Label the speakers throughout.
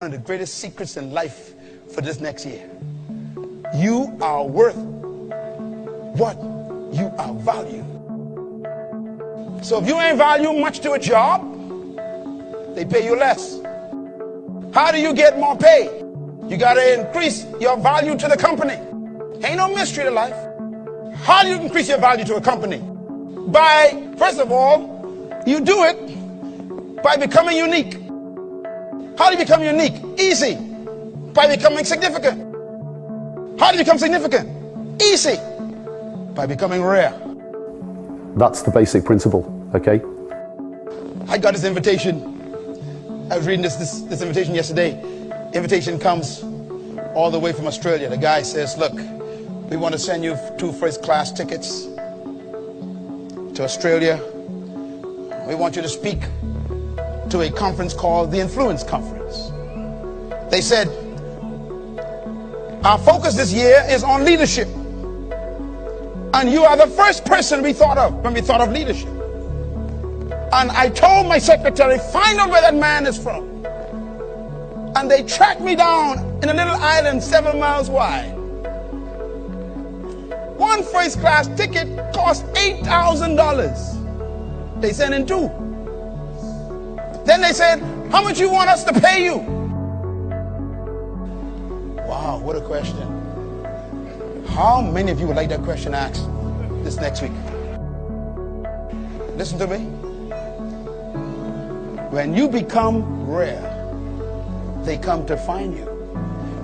Speaker 1: One of the greatest secrets in life for this next year. You are worth what you are valued. So if you ain't value much to a job, they pay you less. How do you get more pay? You got to increase your value to the company. Ain't no mystery to life. How do you increase your value to a company? By, first of all, you do it by becoming unique. How do you become unique? Easy. By becoming significant. How do you become significant? Easy. By becoming rare.
Speaker 2: That's the basic principle, okay?
Speaker 1: I got this invitation. I was reading this invitation yesterday. Invitation comes all the way from Australia. The guy says, look, we want to send you 2 first-class tickets to Australia. We want you to speak to a conference called the Influence Conference. They said, our focus this year is on leadership. And you are the first person we thought of when we thought of leadership. And I told my secretary, find out where that man is from. And they tracked me down in a little island 7 miles wide. 1 first-class ticket cost $8,000. They sent in 2. Then they said, how much you want us to pay you? Wow, what a question. How many of you would like that question asked this next week? Listen to me. When you become rare, they come to find you.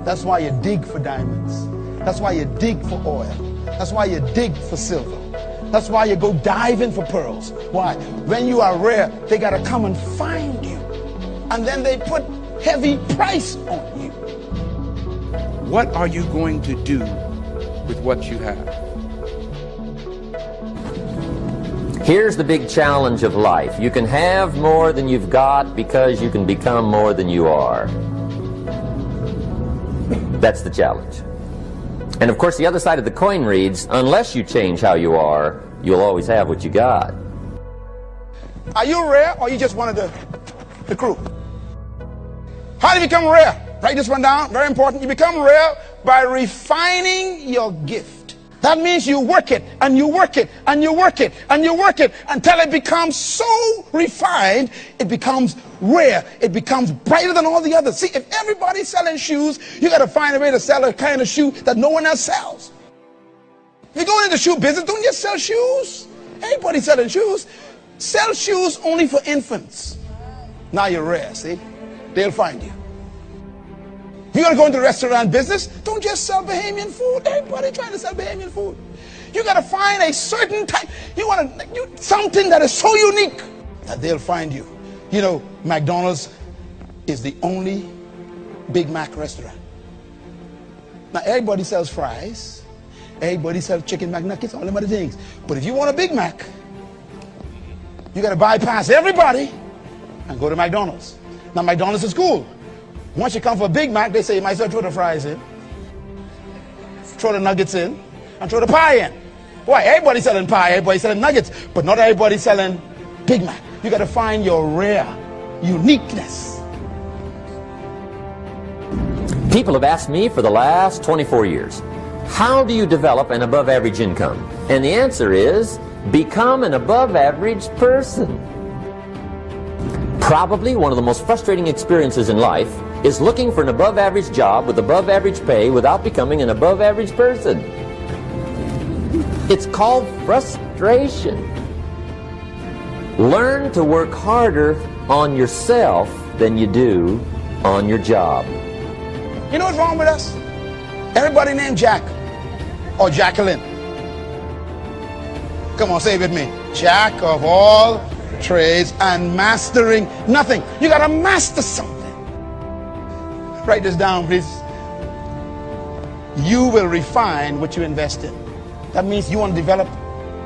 Speaker 1: That's why you dig for diamonds. That's why you dig for oil. That's why you dig for silver. That's why you go diving for pearls. Why? When you are rare, they got to come and find you. And then they put heavy price on you.
Speaker 3: What are you going to do with what you have?
Speaker 4: Here's the big challenge of life. You can have more than you've got because you can become more than you are. That's the challenge. And of course the other side of the coin reads, unless you change how you are, you'll always have what you got.
Speaker 1: Are you rare or you just one of the crew? How do you become rare? Write this one down, very important. You become rare by refining your gift. That means you work it, and you work it, and you work it, and you work it, until it becomes so refined, it becomes rare. It becomes brighter than all the others. See, if everybody's selling shoes, you got to find a way to sell a kind of shoe that no one else sells. If you go into the shoe business, don't just sell shoes. Everybody's selling shoes. Sell shoes only for infants. Now you're rare, see? They'll find you. If you're going to go into the restaurant business, don't just sell Bahamian food. Everybody trying to sell Bahamian food. You got to find a certain type. You want to something that is so unique that they'll find you. You know, McDonald's is the only Big Mac restaurant. Now, everybody sells fries. Everybody sells chicken McNuggets, all them other things. But if you want a Big Mac, you got to bypass everybody and go to McDonald's. Now, McDonald's is cool. Once you come for a Big Mac, they say you might as well throw the fries in, throw the nuggets in, and throw the pie in. Why? Everybody's selling pie, everybody's selling nuggets, but not everybody's selling Big Mac. You got to find your rare uniqueness.
Speaker 4: People have asked me for the last 24 years, how do you develop an above average income? And the answer is, become an above average person. Probably one of the most frustrating experiences in life is looking for an above average job with above average pay without becoming an above average person. It's called frustration. Learn to work harder on yourself than you do on your job.
Speaker 1: You know what's wrong with us? Everybody named Jack or Jacqueline. Come on, say it with me. Jack of all trades and mastering nothing. You got to master something. Write this down, please. You will refine what you invest in. That means you want to develop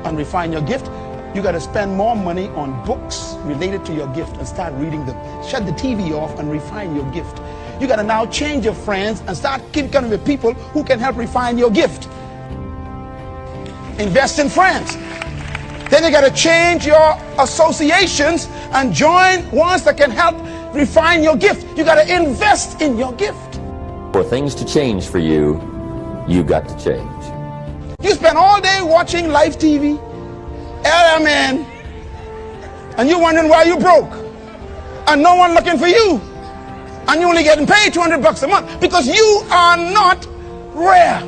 Speaker 1: and refine your gift. You got to spend more money on books related to your gift and start reading them. Shut the TV off and refine your gift. You got to now change your friends and start keep coming with people who can help refine your gift. Invest in friends. Then you got to change your associations and join ones that can help refine your gift. You got to invest in your gift.
Speaker 4: For things to change for you, you got to change.
Speaker 1: You spend all day watching live TV, LMN, and you're wondering why you broke, and no one looking for you, and you're only getting paid $200 a month because you are not rare.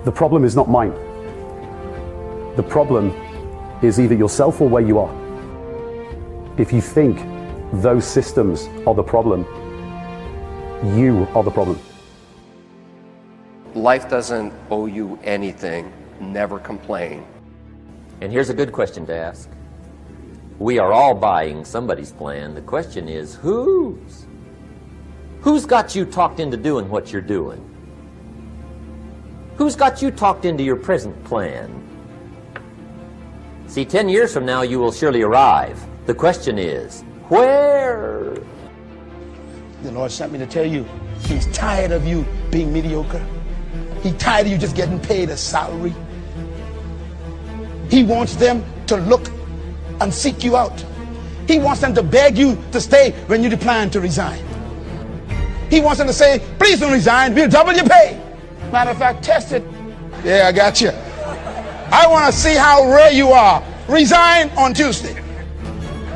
Speaker 2: The problem is not mine. The problem is either yourself or where you are. If you think those systems are the problem, you are the problem.
Speaker 5: Life doesn't owe you anything. Never complain.
Speaker 4: And here's a good question to ask. We are all buying somebody's plan. The question is, whose? Who's got you talked into doing what you're doing? Who's got you talked into your present plan? See, 10 years from now, you will surely arrive. The question is, where?
Speaker 1: The Lord sent me to tell you, He's tired of you being mediocre. He's tired of you just getting paid a salary. He wants them to look and seek you out. He wants them to beg you to stay when you decline to resign. He wants them to say, please don't resign, we'll double your pay. Matter of fact, test it. Yeah, I got you. I want to see how rare you are. Resign on Tuesday.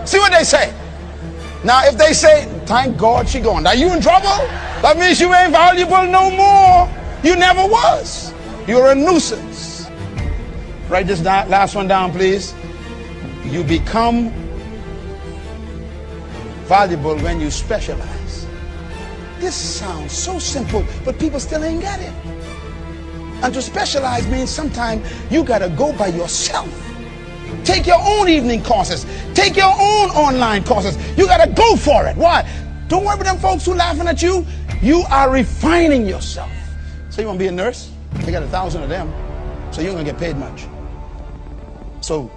Speaker 1: See what they say. Now, if they say, thank God she gone, are you in trouble? That means you ain't valuable no more. You never was. You're a nuisance. Write this down, last one down, please. You become valuable when you specialize. This sounds so simple, but people still ain't got it. And to specialize means sometimes you gotta go by yourself. Take your own evening courses. Take your own online courses. You gotta go for it. Why? Don't worry about them folks who laughing at you. You are refining yourself. So you want to be a nurse? They got 1,000 of them. So you're gonna get paid much. So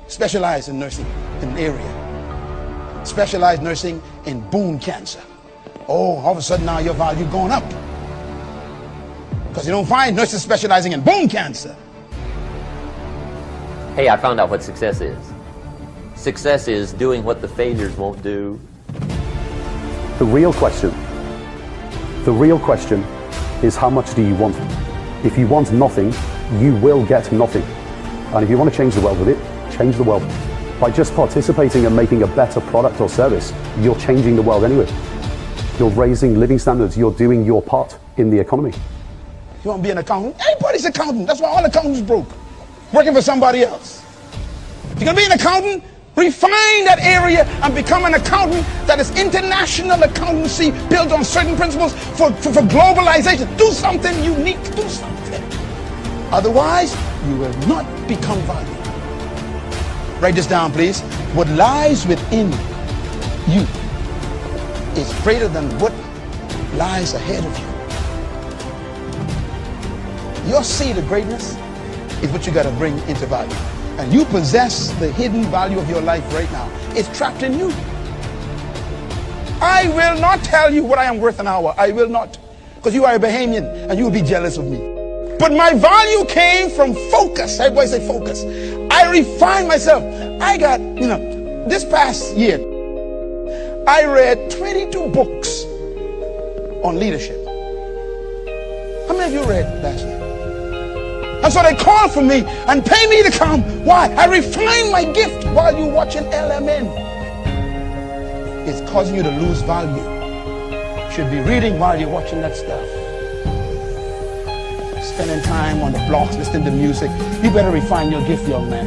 Speaker 1: specialize in nursing in an area. Specialize nursing in bone cancer. Oh, all of a sudden now your value going up. Because you don't find nurses specializing in bone cancer.
Speaker 4: Hey, I found out what success is. Success is doing what the failures won't do.
Speaker 2: The real question is how much do you want? If you want nothing, you will get nothing. And if you want to change the world with it, change the world. By just participating and making a better product or service, you're changing the world anyway. You're raising living standards, you're doing your part in the economy.
Speaker 1: You want to be an accountant? Everybody's accountant. That's why all accountants broke. Working for somebody else. If you're going to be an accountant, refine that area and become an accountant that is international accountancy built on certain principles for globalization. Do something unique. Do something. Otherwise, you will not become valuable. Write this down, please. What lies within you is greater than what lies ahead of you. Your seed of greatness is what you got to bring into value. And you possess the hidden value of your life right now. It's trapped in you. I will not tell you what I am worth an hour. I will not. Because you are a Bahamian and you will be jealous of me. But my value came from focus. Everybody say focus. I refined myself. I got, this past year, I read 22 books on leadership. How many of you read last year? And so they call for me and pay me to come. Why? I refine my gift while you're watching LMN. It's causing you to lose value. You should be reading while you're watching that stuff. Spending time on the blocks, listening to music. You better refine your gift, young man.